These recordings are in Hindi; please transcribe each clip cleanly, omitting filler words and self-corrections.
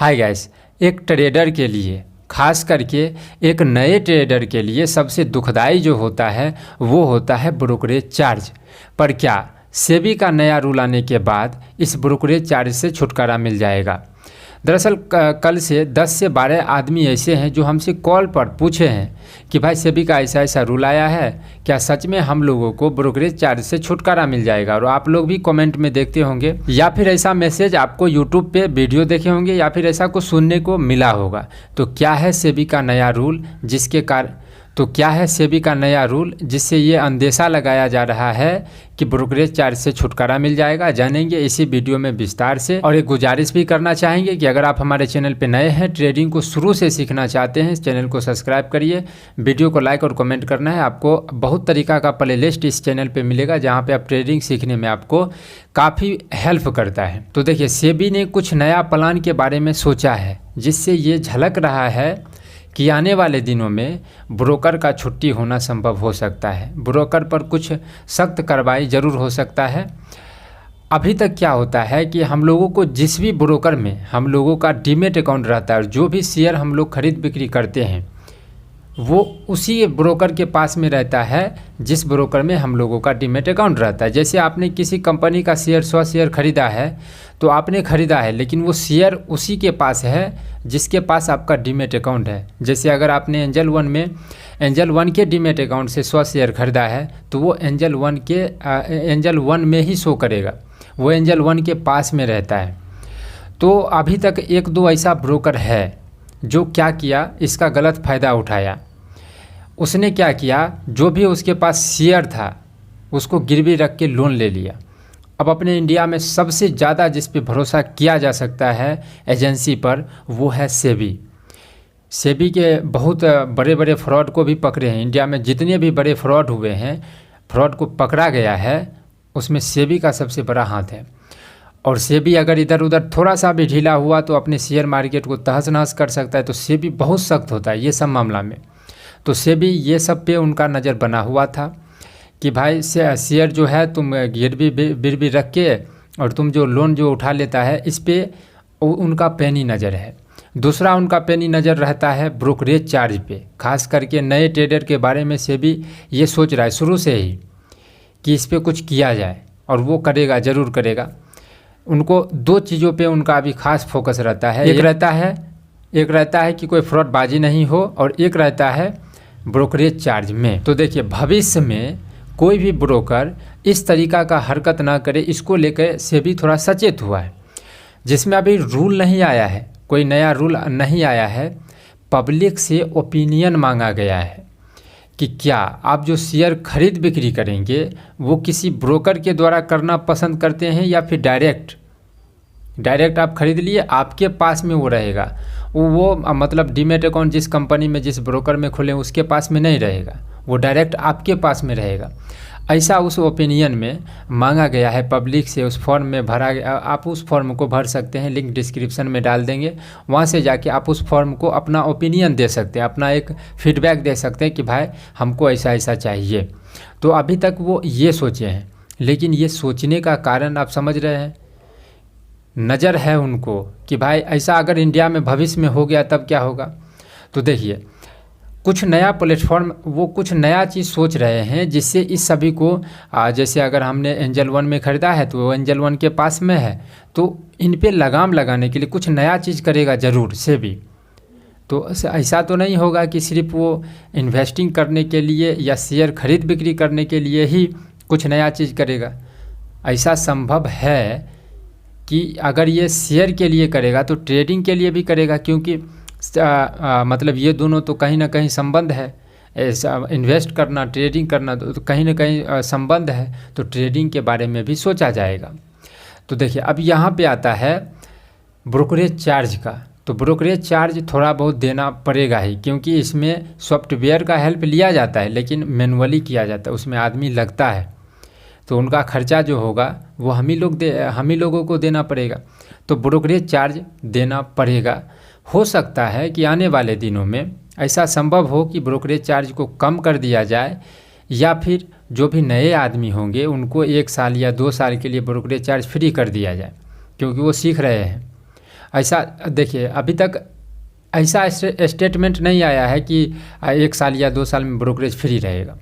हाय गाइस, एक ट्रेडर के लिए, खास करके एक नए ट्रेडर के लिए सबसे दुखदाई जो होता है वो होता है ब्रोकरेज चार्ज। पर क्या सेबी का नया रूल आने के बाद इस ब्रोकरेज चार्ज से छुटकारा मिल जाएगा? दरअसल कल से 10 से 12 आदमी ऐसे हैं जो हमसे कॉल पर पूछे हैं कि भाई सेबी का ऐसा ऐसा रूल आया है, क्या सच में हम लोगों को ब्रोकरेज चार्ज से छुटकारा मिल जाएगा? और आप लोग भी कमेंट में देखते होंगे या फिर ऐसा मैसेज आपको यूट्यूब पे वीडियो देखे होंगे या फिर ऐसा कुछ सुनने को मिला होगा। तो क्या है सेबी का नया रूल जिससे ये अंदेशा लगाया जा रहा है कि ब्रोकरेज चार्ज से छुटकारा मिल जाएगा? जानेंगे इसी वीडियो में विस्तार से। और एक गुजारिश भी करना चाहेंगे कि अगर आप हमारे चैनल पर नए हैं, ट्रेडिंग को शुरू से सीखना चाहते हैं, इस चैनल को सब्सक्राइब करिए, वीडियो को लाइक और कमेंट करना है। आपको बहुत तरीका का प्लेलिस्ट इस चैनल पर मिलेगा जहाँ पर आप ट्रेडिंग सीखने में आपको काफ़ी हेल्प करता है। तो देखिए, सेबी ने कुछ नया प्लान के बारे में सोचा है जिससे ये झलक रहा है कि आने वाले दिनों में ब्रोकर का छुट्टी होना संभव हो सकता है। ब्रोकर पर कुछ सख्त कार्रवाई ज़रूर हो सकता है। अभी तक क्या होता है कि हम लोगों को जिस भी ब्रोकर में हम लोगों का डीमेट अकाउंट रहता है और जो भी शेयर हम लोग खरीद बिक्री करते हैं वो उसी ब्रोकर के पास में रहता है जिस ब्रोकर में हम लोगों का डीमेट अकाउंट रहता है। जैसे आपने किसी कंपनी का शेयर 100 शेयर खरीदा है तो आपने ख़रीदा है, लेकिन वो शेयर उसी के पास है जिसके पास आपका डीमेट अकाउंट है। जैसे अगर आपने एंजल वन के डीमेट अकाउंट से 100 शेयर खरीदा है तो वो एंजल वन में ही शो करेगा, वो एंजल वन के पास में रहता है। तो अभी तक एक दो ऐसा ब्रोकर है जो क्या किया, इसका गलत फ़ायदा उठाया। उसने क्या किया, जो भी उसके पास शेयर था उसको गिरवी रख के लोन ले लिया। अब अपने इंडिया में सबसे ज़्यादा जिस पे भरोसा किया जा सकता है एजेंसी पर वो है सेबी। सेबी के बहुत बड़े बड़े फ्रॉड को भी पकड़े हैं। इंडिया में जितने भी बड़े फ्रॉड हुए हैं, फ्रॉड को पकड़ा गया है, उसमें सेबी का सबसे बड़ा हाथ है। और सेबी अगर इधर उधर थोड़ा सा भी ढीला हुआ तो अपने शेयर मार्केट को तहस नहस कर सकता है। तो सेबी बहुत सख्त होता है ये सब मामला में। तो सेबी ये सब पे उनका नज़र बना हुआ था कि भाई शेयर जो है तुम गिरवी रख के और तुम जो लोन जो उठा लेता है इस पे उनका पैनी नज़र है। दूसरा उनका पैनी नज़र रहता है ब्रोकरेज चार्ज पे। खास करके नए ट्रेडर के बारे में सेबी ये सोच रहा है शुरू से ही कि इस पर कुछ किया जाए, और वो करेगा, ज़रूर करेगा। उनको दो चीज़ों पे उनका अभी खास फोकस रहता है। एक रहता है कि कोई फ्रॉडबाजी नहीं हो, और एक रहता है ब्रोकरेज चार्ज में। तो देखिए, भविष्य में कोई भी ब्रोकर इस तरीका का हरकत ना करे, इसको लेकर सेबी थोड़ा सचेत हुआ है। जिसमें अभी रूल नहीं आया है, कोई नया रूल नहीं आया है, पब्लिक से ओपिनियन मांगा गया है कि क्या आप जो शेयर खरीद बिक्री करेंगे वो किसी ब्रोकर के द्वारा करना पसंद करते हैं या फिर डायरेक्ट आप खरीद लिए, आपके पास में वो रहेगा। वो मतलब डीमेट अकाउंट जिस कंपनी में जिस ब्रोकर में खोले उसके पास में नहीं रहेगा, वो डायरेक्ट आपके पास में रहेगा। ऐसा उस ओपिनियन में मांगा गया है पब्लिक से। उस फॉर्म में भरा गया, आप उस फॉर्म को भर सकते हैं, लिंक डिस्क्रिप्शन में डाल देंगे। वहाँ से जाके आप उस फॉर्म को अपना ओपिनियन दे सकते हैं, अपना एक फीडबैक दे सकते हैं कि भाई हमको ऐसा ऐसा चाहिए। तो अभी तक वो ये सोचे हैं, लेकिन ये सोचने का कारण आप समझ रहे हैं, नज़र है उनको कि भाई ऐसा अगर इंडिया में भविष्य में हो गया तब क्या होगा। तो देखिए, कुछ नया प्लेटफॉर्म, वो कुछ नया चीज़ सोच रहे हैं जिससे इस सभी को जैसे अगर हमने एंजल वन में ख़रीदा है तो वो एंजल वन के पास में है, तो इन पे लगाम लगाने के लिए कुछ नया चीज़ करेगा ज़रूर सेबी। तो ऐसा तो नहीं होगा कि सिर्फ वो इन्वेस्टिंग करने के लिए या शेयर खरीद बिक्री करने के लिए ही कुछ नया चीज़ करेगा। ऐसा संभव है कि अगर ये शेयर के लिए करेगा तो ट्रेडिंग के लिए भी करेगा, क्योंकि मतलब ये दोनों तो कहीं ना कहीं संबंध है। इन्वेस्ट करना, ट्रेडिंग करना तो कहीं ना कहीं संबंध है। तो ट्रेडिंग के बारे में भी सोचा जाएगा। तो देखिए, अब यहाँ पे आता है ब्रोकरेज चार्ज का। तो ब्रोकरेज चार्ज थोड़ा बहुत देना पड़ेगा ही, क्योंकि इसमें सॉफ्टवेयर का हेल्प लिया जाता है लेकिन मैनुअली किया जाता है, उसमें आदमी लगता है। तो उनका खर्चा जो होगा वो हम ही लोगों को देना पड़ेगा। तो ब्रोकरेज चार्ज देना पड़ेगा। हो सकता है कि आने वाले दिनों में ऐसा संभव हो कि ब्रोकरेज चार्ज को कम कर दिया जाए, या फिर जो भी नए आदमी होंगे उनको 1 साल या 2 साल के लिए ब्रोकरेज चार्ज फ्री कर दिया जाए, क्योंकि वो सीख रहे हैं। ऐसा देखिए, अभी तक ऐसा स्टेटमेंट नहीं आया है कि 1 साल या 2 साल में ब्रोकरेज फ्री रहेगा।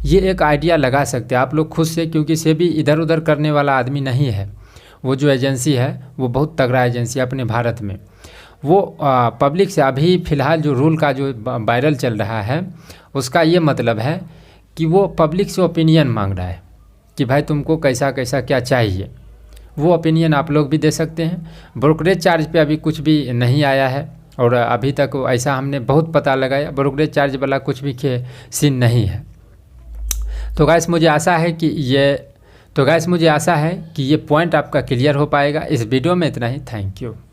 ये एक आइडिया लगा सकते हैं आप लोग खुद से, क्योंकि सेबी इधर उधर करने वाला आदमी नहीं है। वो जो एजेंसी है वो बहुत तगड़ा एजेंसी है अपने भारत में। वो पब्लिक से अभी फ़िलहाल जो रूल का जो वायरल चल रहा है उसका ये मतलब है कि वो पब्लिक से ओपिनियन मांग रहा है कि भाई तुमको कैसा कैसा क्या चाहिए। वो ओपिनियन आप लोग भी दे सकते हैं। ब्रोकरेज चार्ज पे अभी कुछ भी नहीं आया है, और अभी तक ऐसा हमने बहुत पता लगाया, ब्रोकरेज चार्ज वाला कुछ भी सीन नहीं है। तो गाइस मुझे आशा है कि ये पॉइंट आपका क्लियर हो पाएगा। इस वीडियो में इतना ही। Thank you.